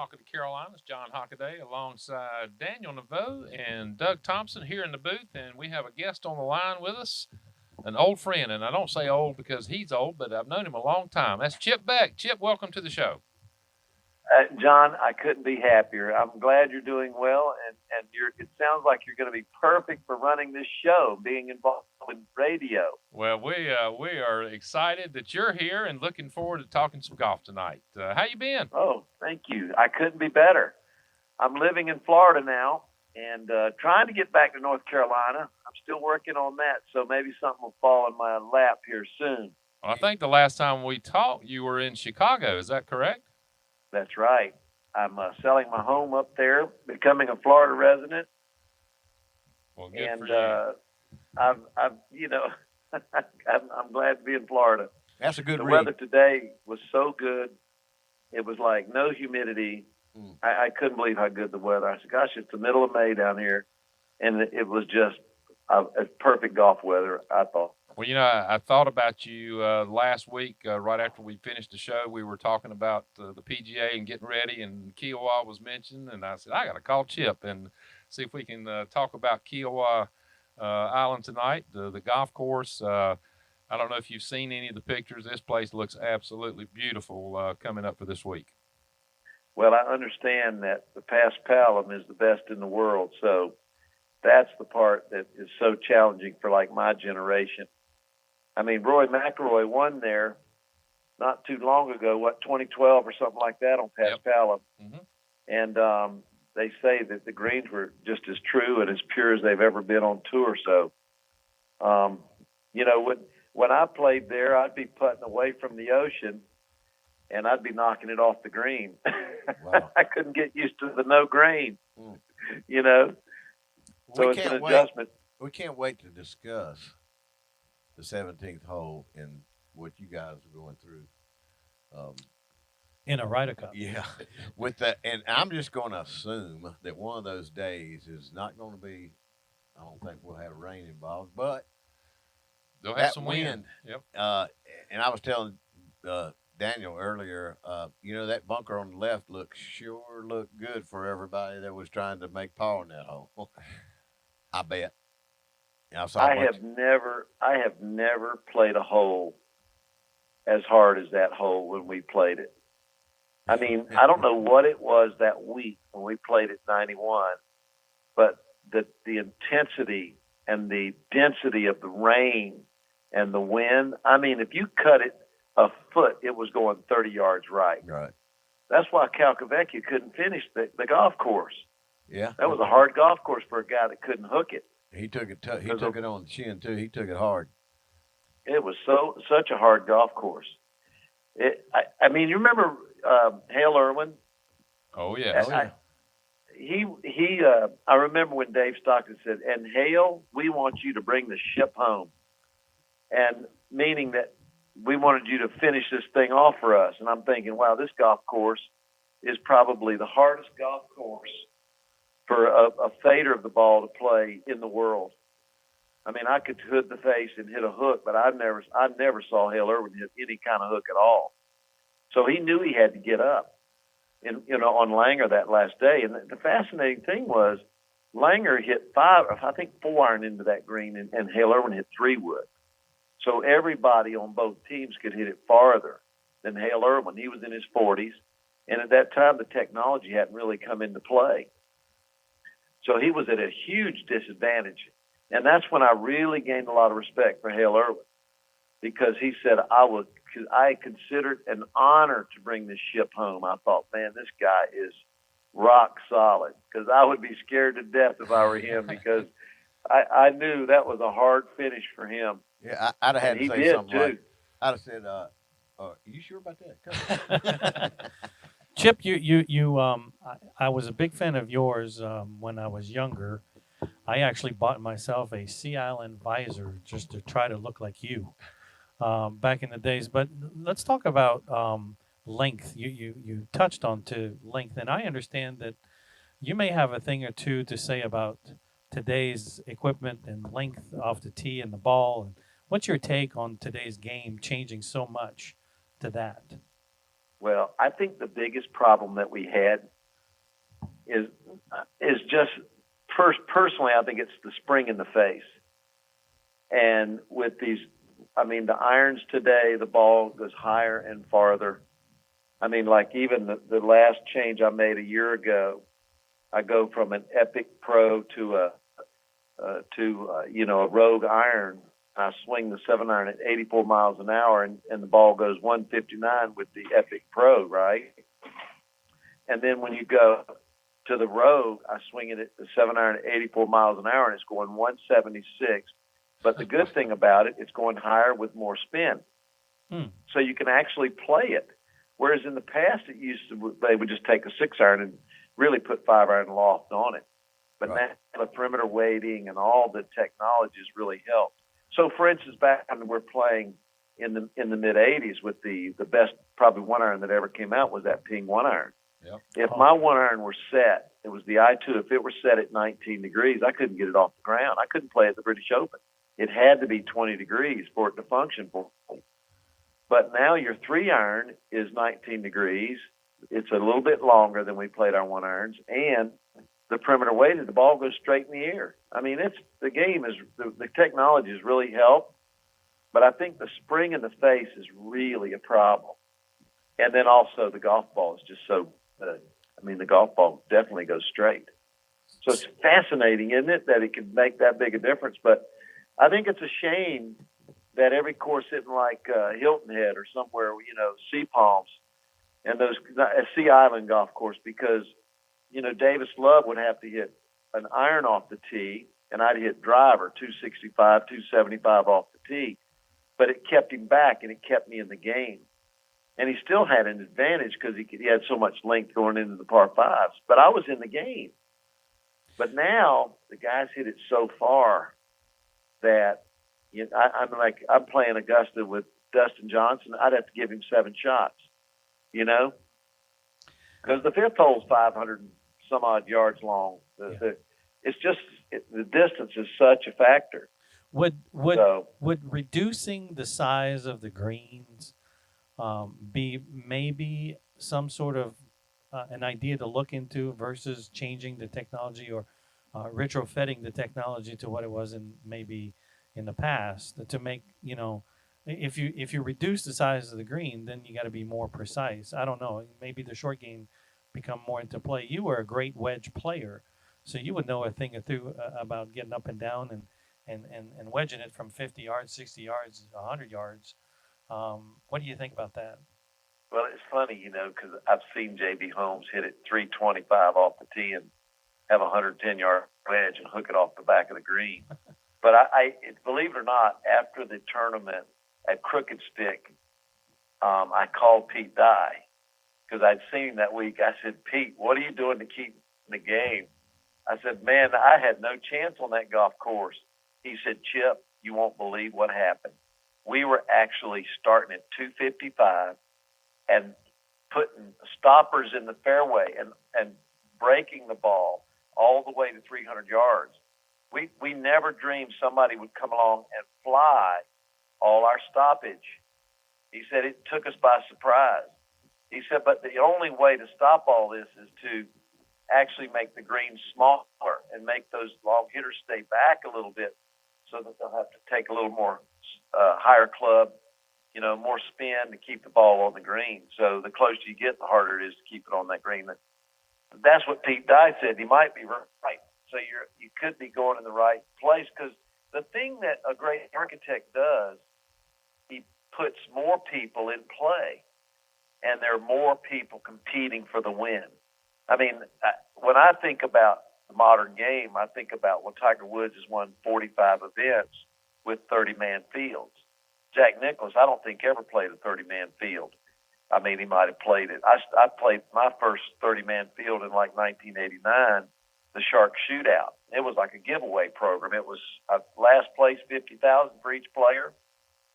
Talk of the Carolinas, John Hockaday, alongside Daniel Naveau and Doug Thompson here in the booth. And we have a guest on the line with us, an old friend. And I don't say old because he's old, but I've known him a long time. That's Chip Beck. Chip, welcome to the show. John, I couldn't be happier. I'm glad you're doing well, and it sounds like you're going to be perfect for running this show, being involved with radio. Well, we are excited that you're here and looking forward to talking some golf tonight. How you been? Oh, thank you. I couldn't be better. I'm living in Florida now and trying to get back to North Carolina. I'm still working on that, so maybe something will fall in my lap here soon. Well, I think the last time we talked, you were in Chicago. Is that correct? That's right. I'm selling my home up there, becoming a Florida resident. Well, good for you. I'm glad to be in Florida. That's a good The read. weather today was so good. It was like no humidity. I couldn't believe how good the weather. I said, gosh, it's the middle of May down here. And it was just a perfect golf weather, I thought. Well, I thought about you last week, right after we finished the show. We were talking about the PGA and getting ready, and Kiowa was mentioned. And I said, I got to call Chip and see if we can talk about Kiowa Island tonight, the golf course. I don't know if you've seen any of the pictures. This place looks absolutely beautiful coming up for this week. Well, I understand that the Paspalum is the best in the world. So that's the part that is so challenging for like my generation. I mean, Roy McIlroy won there not too long ago, 2012 or something like that on Paspalum. Yep. Mm-hmm. And they say that the greens were just as true and as pure as they've ever been on tour. So, when I played there, I'd be putting away from the ocean and I'd be knocking it off the green. Wow. I couldn't get used to the no green, So it's an adjustment. We can't wait to discuss the 17th hole and what you guys are going through. In a Ryder Cup. Yeah. With that, and I'm just going to assume that one of those days is not going to be, I don't think we'll have rain involved, but they'll have some wind. Yep. And I was telling Daniel earlier, that bunker on the left sure looked good for everybody that was trying to make par in that hole. I bet. I have never played a hole as hard as that hole when we played it. I mean, I don't know what it was that week when we played at 91, but the intensity and the density of the rain and the wind. I mean, if you cut it a foot, it was going 30 yards right. Right. That's why Calcavecchia couldn't finish the golf course. Yeah. That was a hard golf course for a guy that couldn't hook it. He took it. He took it on the chin too. He took it hard. It was such a hard golf course. I mean, you remember Hale Irwin? Oh yeah. I remember when Dave Stockton said, "And Hale, we want you to bring the ship home," and meaning that we wanted you to finish this thing off for us. And I'm thinking, wow, this golf course is probably the hardest golf course for a fader of the ball to play in the world. I mean, I could hood the face and hit a hook, but I never saw Hale Irwin hit any kind of hook at all. So he knew he had to get up, on Langer that last day. And the fascinating thing was Langer hit 4 iron into that green, and Hale Irwin hit 3 wood. So everybody on both teams could hit it farther than Hale Irwin. He was in his 40s, and at that time the technology hadn't really come into play. So he was at a huge disadvantage. And that's when I really gained a lot of respect for Hale Irwin, because he said, I considered an honor to bring this ship home. I thought, man, this guy is rock solid, because I would be scared to death if I were him, because I knew that was a hard finish for him. Yeah, I'd have had to say something too. like, I'd have said, are you sure about that? Chip, I was a big fan of yours when I was younger. I actually bought myself a Sea Island visor just to try to look like you back in the days. But let's talk about length. You touched on length, and I understand that you may have a thing or two to say about today's equipment and length off the tee and the ball. And what's your take on today's game changing so much to that? Well, I think the biggest problem that we had is just first personally, I think it's the spring in the face. And with these, I mean, the irons today, the ball goes higher and farther. I mean, like even the last change I made a year ago, I go from an Epic Pro to a Rogue iron. I swing the 7-iron at 84 miles an hour, and the ball goes 159 with the Epic Pro, right? And then when you go to the Rogue, I swing it at the 7-iron at 84 miles an hour, and it's going 176. But the good thing about it, it's going higher with more spin. So you can actually play it. Whereas in the past, they would just take a 6-iron and really put 5-iron loft on it. But now the perimeter weighting and all the technologies really helped. So, for instance, back when we're playing in the mid '80s with the best probably 1-iron that ever came out was that Ping 1-iron. Yep. If my 1-iron were set, it was the I2. If it were set at 19 degrees, I couldn't get it off the ground. I couldn't play at the British Open. It had to be 20 degrees for it to function for me. But now your 3-iron is 19 degrees. It's a little bit longer than we played our 1-irons, and the perimeter weighted, the ball goes straight in the air. I mean, the technology has really helped, but I think the spring in the face is really a problem. And then also the golf ball is just so good. I mean, the golf ball definitely goes straight. So it's fascinating, isn't it, that it can make that big a difference? But I think it's a shame that every course isn't like Hilton Head or somewhere, Sea Palms and those Sea Island golf course, because Davis Love would have to hit an iron off the tee, and I'd hit driver 265, 275 off the tee. But it kept him back, and it kept me in the game. And he still had an advantage because he had so much length going into the par fives. But I was in the game. But now the guys hit it so far that I'm playing Augusta with Dustin Johnson. I'd have to give him 7 shots, because the fifth hole's 500 and some odd yards long. It's just the distance is such a factor. Would reducing the size of the greens be maybe some sort of an idea to look into versus changing the technology or retrofitting the technology to what it was in the past, to make, if you reduce the size of the green, then you got to be more precise. I don't know. Maybe the short game become more into play. You were a great wedge player, so you would know a thing or two about getting up and down and wedging it from 50 yards, 60 yards, 100 yards. What do you think about that? Well, it's funny, because I've seen J.B. Holmes hit it 325 off the tee and have a 110-yard wedge and hook it off the back of the green. But I believe it or not, after the tournament at Crooked Stick, I called Pete Dye because I'd seen him that week. I said, Pete, what are you doing to keep the game? I said, man, I had no chance on that golf course. He said, Chip, you won't believe what happened. We were actually starting at 255 and putting stoppers in the fairway and breaking the ball all the way to 300 yards. We never dreamed somebody would come along and fly all our stoppage. He said it took us by surprise. He said, but the only way to stop all this is to actually make the greens smaller and make those long hitters stay back a little bit so that they'll have to take a little more higher club, more spin to keep the ball on the green. So the closer you get, the harder it is to keep it on that green. That's what Pete Dye said. He might be right. So you could be going in the right place, because the thing that a great architect does, he puts more people in play, and there are more people competing for the win. I mean, when I think about the modern game, I think about when Tiger Woods has won 45 events with 30-man fields. Jack Nicklaus, I don't think ever played a 30-man field. I mean, he might have played it. I played my first 30-man field in like 1989, the Shark Shootout. It was like a giveaway program. It was last place, $50,000 for each player.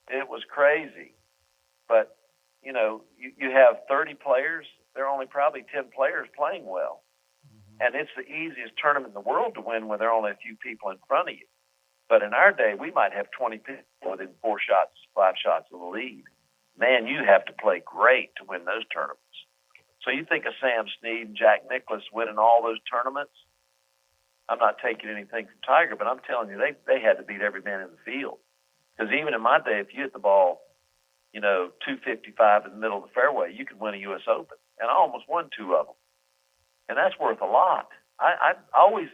It was crazy. But, you have 30 players. There are only probably 10 players playing well. Mm-hmm. And it's the easiest tournament in the world to win when there are only a few people in front of you. But in our day, we might have 20 people within 4 shots, 5 shots of the lead. Man, you have to play great to win those tournaments. So you think of Sam Snead and Jack Nicklaus winning all those tournaments. I'm not taking anything from Tiger, but I'm telling you, they had to beat every man in the field. Because even in my day, if you hit the ball, 255 in the middle of the fairway, you could win a U.S. Open. And I almost won 2 of them. And that's worth a lot. I always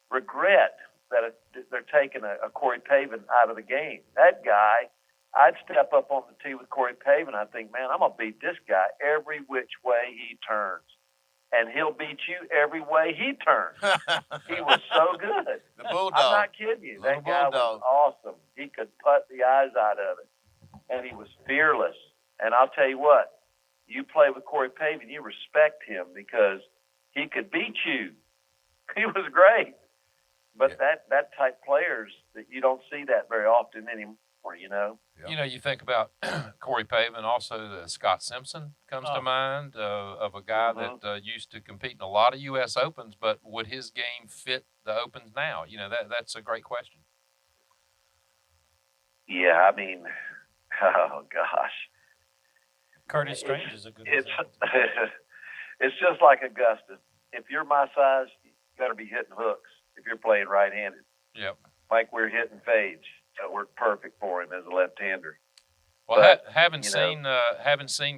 regret that they're taking a Corey Pavin out of the game. That guy, I'd step up on the tee with Corey Pavin. I think, man, I'm going to beat this guy every which way he turns. And he'll beat you every way he turns. He was so good. The Bulldog. I'm not kidding you. Little That guy Bulldog. was awesome. He could putt the eyes out of it. And he was fearless. And I'll tell you what, you play with Corey Pavin, you respect him because he could beat you. He was great. But that type players, that you don't see that very often anymore, Yeah. You think about Corey Pavin, also Scott Simpson comes to mind, of a guy that used to compete in a lot of U.S. Opens, but would his game fit the Opens now? That's a great question. Yeah, I mean, oh, gosh. Curtis Strange is a good It's example. it's just like Augusta. If you're my size, you got to be hitting hooks if you're playing right-handed. Yep. Like we're hitting fades. That worked perfect for him as a left-hander. Well, But, having seen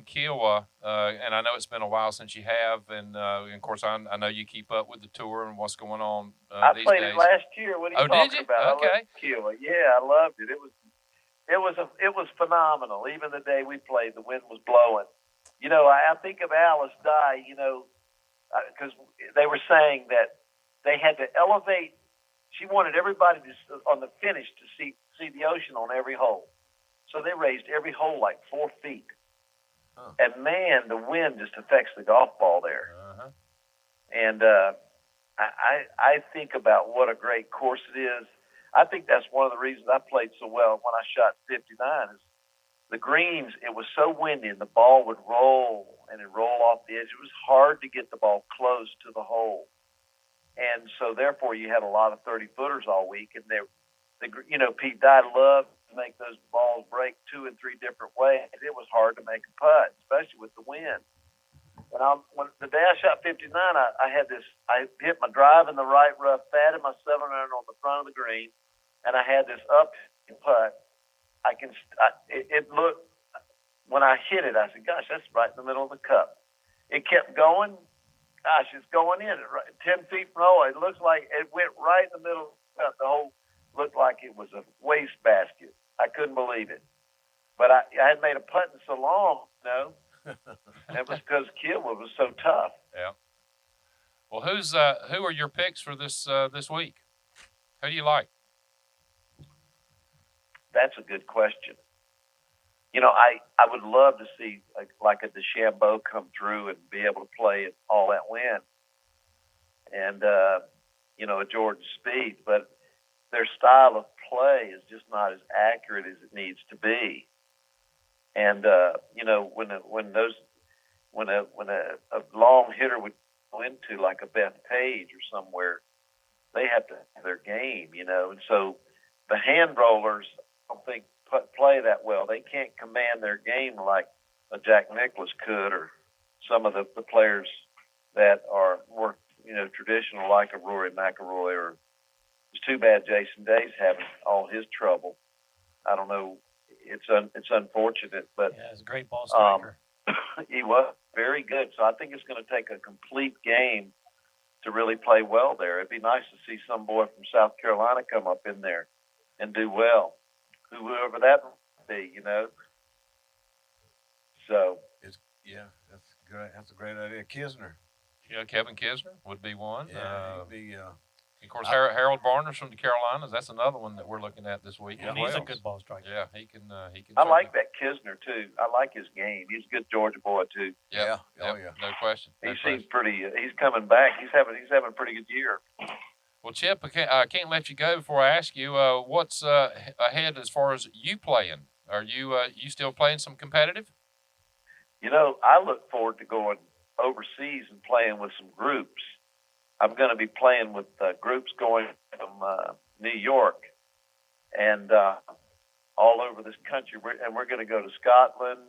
Kiowa, and I know it's been a while since you have, and of course I know you keep up with the tour and what's going on I these played days. it last year. What are you Oh, talking did you? about? Okay. I loved Kiowa. Yeah, I loved it. It was phenomenal. Even the day we played, the wind was blowing. I think of Alice Dye. Because they were saying that they had to elevate. She wanted everybody on the finish to see the ocean on every hole. So they raised every hole like 4 feet. Huh. And, man, the wind just affects the golf ball there. Uh-huh. And I think about what a great course it is. I think that's one of the reasons I played so well when I shot 59 is the greens, it was so windy and the ball would roll and it'd roll off the edge. It was hard to get the ball close to the hole. And so, therefore, you had a lot of 30-footers all week. And Pete Dye loved to make those balls break 2 and 3 different ways. It was hard to make a putt, especially with the wind. And when the day I shot 59, I hit my drive in the right rough, batted my 7-iron on the front of the green, and I had this up putt. It looked, when I hit it, I said, gosh, that's right in the middle of the cup. It kept going. Gosh, it's going in 10 feet from the hole. It looks like it went right in the middle of the cup. The hole looked like it was a waste basket. I couldn't believe it. But I had made a putt in so long, and it was because Kiowa was so tough. Yeah. Well, who are your picks for this week? Who do you like? That's a good question. I would love to see like a DeChambeau come through and be able to play at all that wind, and a Jordan Spieth, but their style of play is just not as accurate as it needs to be. And when a long hitter would go into like a Beth Page or somewhere, they have to have their game, and so the hand rollers, I don't think play that well. They can't command their game like a Jack Nicklaus could, or some of the players that are more traditional, like a Rory McIlroy. Or it's too bad Jason Day's having all his trouble. I don't know. It's unfortunate, but Yeah, he's a great ball striker. he was very good. So I think it's going to take a complete game to really play well there. It'd be nice to see some boy from South Carolina come up in there and do well, whoever that might be, So That's great. That's a great idea. Kisner. Yeah, Kevin Kisner would be one. Yeah, he'd be. Of course, Harold Varner's from the Carolinas. That's another one that we're looking at this week. And as he's a well. good ball striker. Yeah, he can. I like that Kisner too. I like his game. He's a good Georgia boy too. Yep, Yeah. no question. He No seems question. pretty. He's coming back. He's having a pretty good year. Well, Chip, I can't let you go before I ask you what's ahead as far as you playing. Are you still playing some competitive? I look forward to going overseas and playing with some groups. I'm going to be playing with groups going from New York and all over this country. We're going to go to Scotland,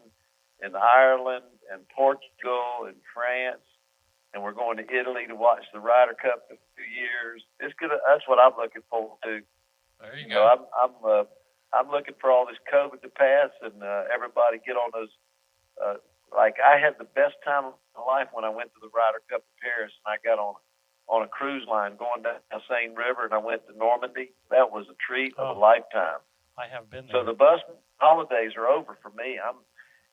and Ireland and Portugal and France, and we're going to Italy to watch the Ryder Cup in 2 years. That's what I'm looking forward to. There you So go. I'm looking for all this COVID to pass and everybody get on those. Like I had the best time of my life when I went to the Ryder Cup in Paris, and I got on a cruise line going down the Seine River, and I went to Normandy. That was a treat of a lifetime. I have been there. So the bus holidays are over for me.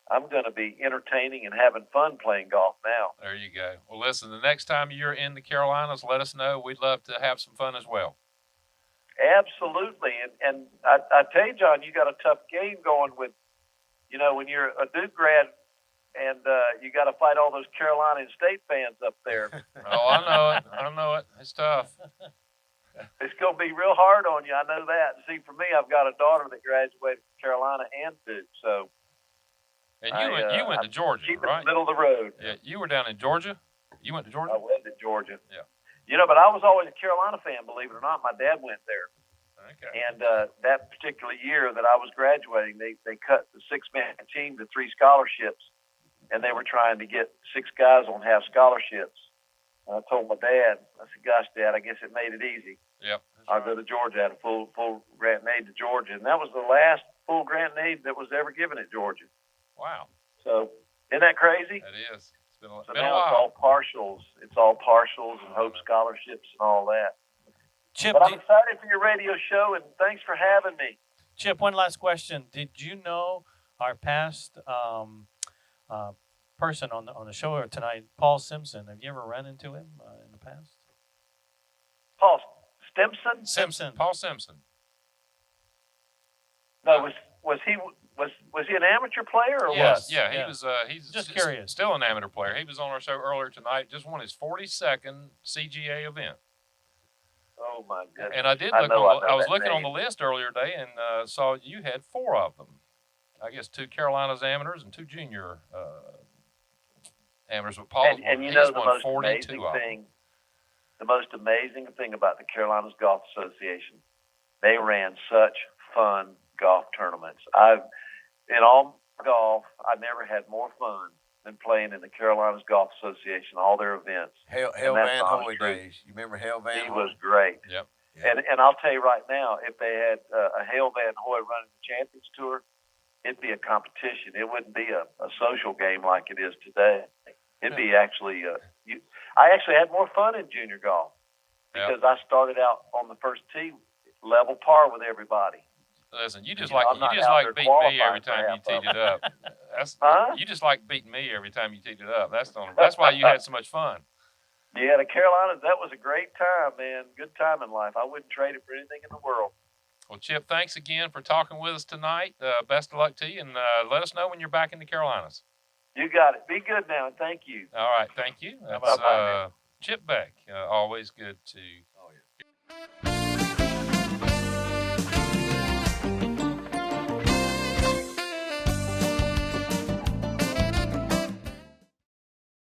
I'm going to be entertaining and having fun playing golf now. There you go. Well, listen, the next time you're in the Carolinas, let us know. We'd love to have some fun as well. Absolutely. And I tell you, John, you got a tough game going with, when you're a Duke grad and you got to fight all those Carolina State fans up there. Oh, I know it. It's tough. It's going to be real hard on you. I know that. See, for me, I've got a daughter that graduated from Carolina and Duke, so. And you went to Georgia, keep right? in the middle of the road. Yeah, you were down in Georgia. You went to Georgia? I went to Georgia. Yeah. But I was always a Carolina fan, believe it or not. My dad went there. Okay. And that particular year that I was graduating, they cut the 6-man team to 3 scholarships, and they were trying to get 6 guys on half scholarships. And I told my dad, I said, "Gosh, Dad, I guess it made it easy. Yep. I'll go to Georgia." I had a full grant and aid to Georgia, and that was the last full grant and aid that was ever given at Georgia. Wow. So isn't that crazy? That is. It's been a So been now a while. it's all partials. It's all partials and hope scholarships and all that. Chip, But I'm excited for your radio show, and thanks for having me. Chip, one last question. Did you know our past person on the show tonight, Paul Simpson? Have you ever run into him in the past? Paul Stimson? Simpson. Paul Simpson. No, was he an amateur player or Yes. what? Yeah, Yeah. he's Just curious. Still an amateur player. He was on our show earlier tonight. Just won his 42nd CGA event. Oh my goodness! And I did I look know on. I was that looking on the name. list earlier today and saw you had 4 of them. I guess 2 Carolinas amateurs and 2 junior amateurs. But Paul And he's the won most 42 amazing of them. thing, the most amazing thing about the Carolinas Golf Association, they ran such fun golf tournaments. In all my golf, I never had more fun than playing in the Carolinas Golf Association, all their events. Hell that's Van the honest Hoy truth. days. You remember Hell Van He Hoy? was great. Yep. Yeah. And I'll tell you right now, if they had a Hale Van Hoy running the Champions Tour, it'd be a competition. It wouldn't be a social game like it is today. It'd be actually I actually had more fun in junior golf because I started out on the first tee level par with everybody. Listen, you just You know, like I'm not you just out like there beating me qualifying every for time you half of teed it up. That's Huh? You just like beating me every time you teed it up. That's why you had so much fun. Yeah, the Carolinas, that was a great time, man. Good time in life. I wouldn't trade it for anything in the world. Well, Chip, thanks again for talking with us tonight. Best of luck to you, and let us know when you're back in the Carolinas. You got it. Be good now, and thank you. All right, thank you. That's Bye-bye. Chip Beck. Always good to. Oh, yeah.